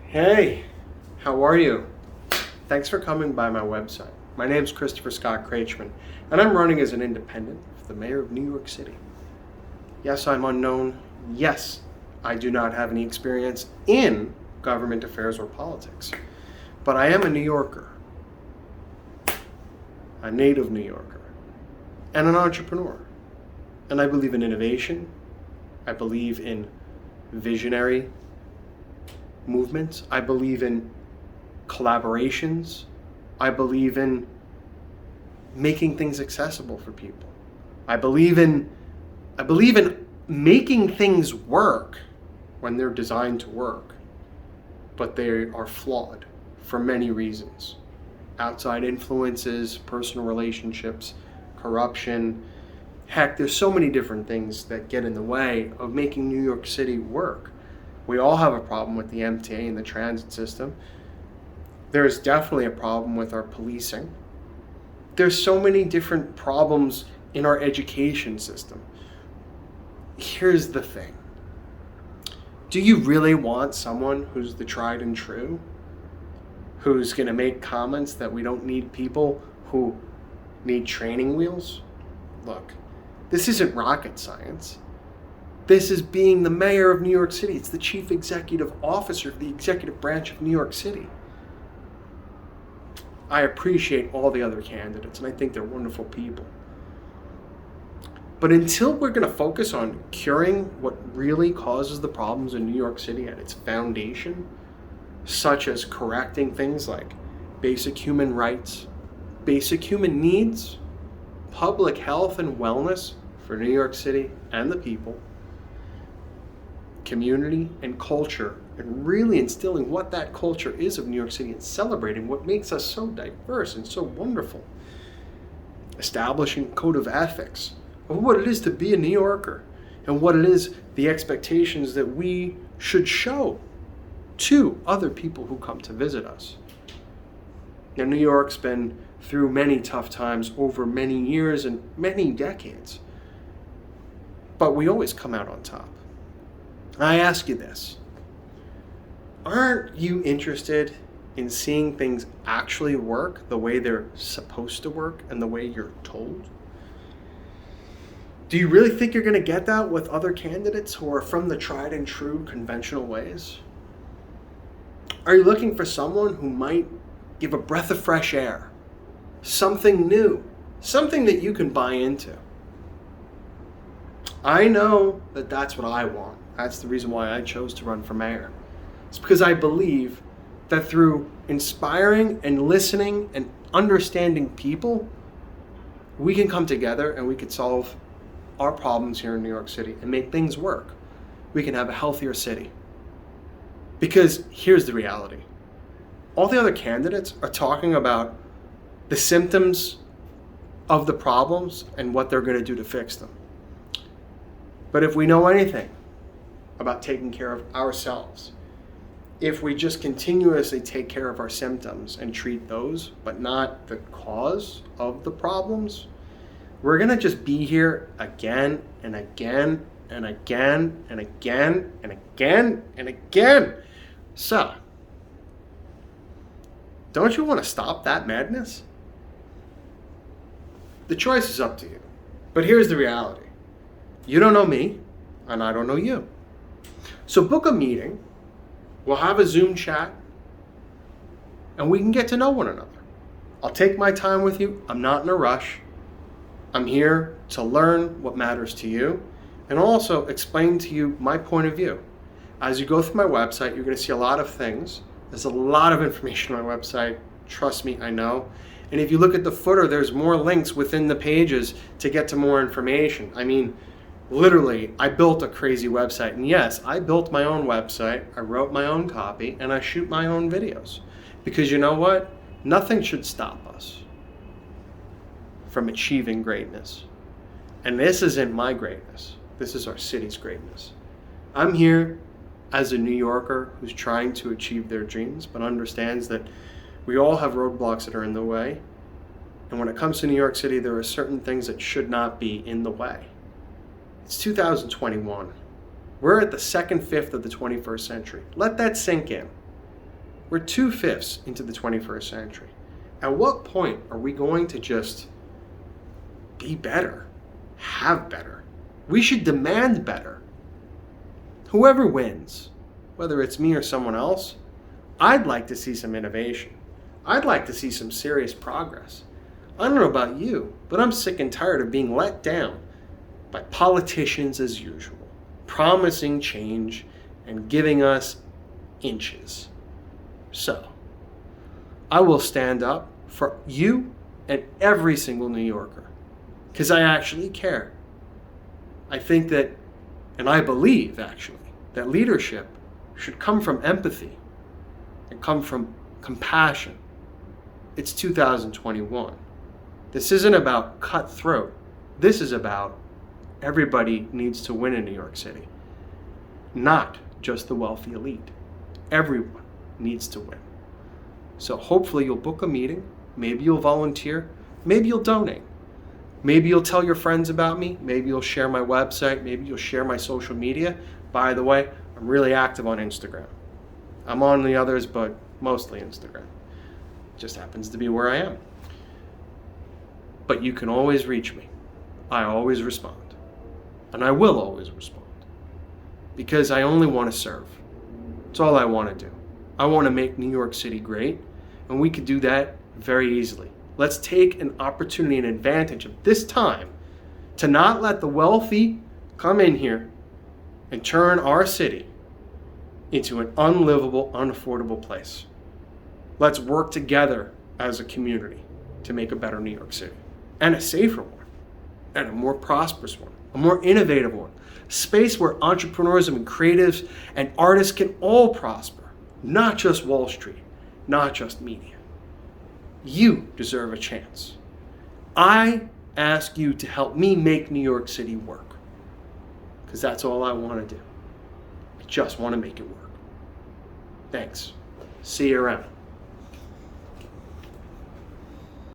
Hey, how are you? Thanks for coming by my website. My name's Christopher Scott Kreichman, and I'm running as an independent for the mayor of New York City. Yes, I'm unknown. Yes, I do not have any experience in government affairs or politics, but I am a New Yorker, a native New Yorker, and an entrepreneur. And I believe in innovation. I believe in visionary movements. I believe in collaborations. I believe in making things accessible for people. I believe in making things work when they're designed to work, but they are flawed for many reasons. Outside influences, personal relationships, corruption. Heck, there's so many different things that get in the way of making New York City work. We all have a problem with the MTA and the transit system. There's definitely a problem with our policing. There's so many different problems in our education system. Here's the thing. Do you really want someone who's the tried and true? Who's going to make comments that we don't need people who need training wheels? Look, this isn't rocket science. This is being the mayor of New York City. It's the chief executive officer of the executive branch of New York City. I appreciate all the other candidates, and I think they're wonderful people. But until we're going to focus on curing what really causes the problems in New York City at its foundation, such as correcting things like basic human rights, basic human needs, public health and wellness for New York City and the people, community and culture, and really instilling what that culture is of New York City and celebrating what makes us so diverse and so wonderful. Establishing a code of ethics of what it is to be a New Yorker and what it is, the expectations that we should show to other people who come to visit us. Now, New York's been through many tough times over many years and many decades, but we always come out on top. I ask you this. Aren't you interested in seeing things actually work the way they're supposed to work and the way you're told? Do you really think you're going to get that with other candidates who are from the tried and true conventional ways? Are you looking for someone who might give a breath of fresh air, something new, something that you can buy into? I know that that's what I want. That's the reason why I chose to run for mayor. It's because I believe that through inspiring and listening and understanding people, we can come together and we can solve our problems here in New York City and make things work. We can have a healthier city. Because here's the reality. All the other candidates are talking about the symptoms of the problems and what they're going to do to fix them. But if we know anything about taking care of ourselves, if we just continuously take care of our symptoms and treat those, but not the cause of the problems, we're going to just be here again and again and again and again and again and again. So, don't you want to stop that madness? The choice is up to you. But here's the reality. You don't know me, and I don't know you. So book a meeting, we'll have a Zoom chat, and we can get to know one another. I'll take my time with you. I'm not in a rush. I'm here to learn what matters to you and also explain to you my point of view. As you go through my website, you're going to see a lot of things. There's a lot of information on my website. Trust me, I know. And if you look at the footer, there's more links within the pages to get to more information. I mean, literally, I built a crazy website. And yes, I built my own website, I wrote my own copy, and I shoot my own videos. Because you know what? Nothing should stop us from achieving greatness. And this isn't my greatness. This is our city's greatness. I'm here as a New Yorker who's trying to achieve their dreams, but understands that we all have roadblocks that are in the way. And when it comes to New York City, there are certain things that should not be in the way. It's 2021. We're at the second fifth of the 21st century. Let that sink in. We're 2/5 into the 21st century. At what point are we going to just be better, have better? We should demand better. Whoever wins, whether it's me or someone else, I'd like to see some innovation. I'd like to see some serious progress. I don't know about you, but I'm sick and tired of being let down by politicians as usual, promising change and giving us inches. So, I will stand up for you and every single New Yorker, because I actually care. I think that, and I believe actually, that leadership should come from empathy and come from compassion. It's 2021. This isn't about cutthroat. This is about everybody needs to win in New York City, not just the wealthy elite. Everyone needs to win. So hopefully you'll book a meeting. Maybe you'll volunteer. Maybe you'll donate. Maybe you'll tell your friends about me. Maybe you'll share my website. Maybe you'll share my social media. By the way, I'm really active on Instagram. I'm on the others, but mostly Instagram. Just happens to be where I am. But you can always reach me. I always respond. And I will always respond. Because I only want to serve. That's all I want to do. I want to make New York City great. And we could do that very easily. Let's take an opportunity and advantage of this time to not let the wealthy come in here and turn our city into an unlivable, unaffordable place. Let's work together as a community to make a better New York City, and a safer one, and a more prosperous one, a more innovative one, a space where entrepreneurs and creatives and artists can all prosper, not just Wall Street, not just media. You deserve a chance. I ask you to help me make New York City work, because that's all I want to do. I just want to make it work. Thanks. See you around.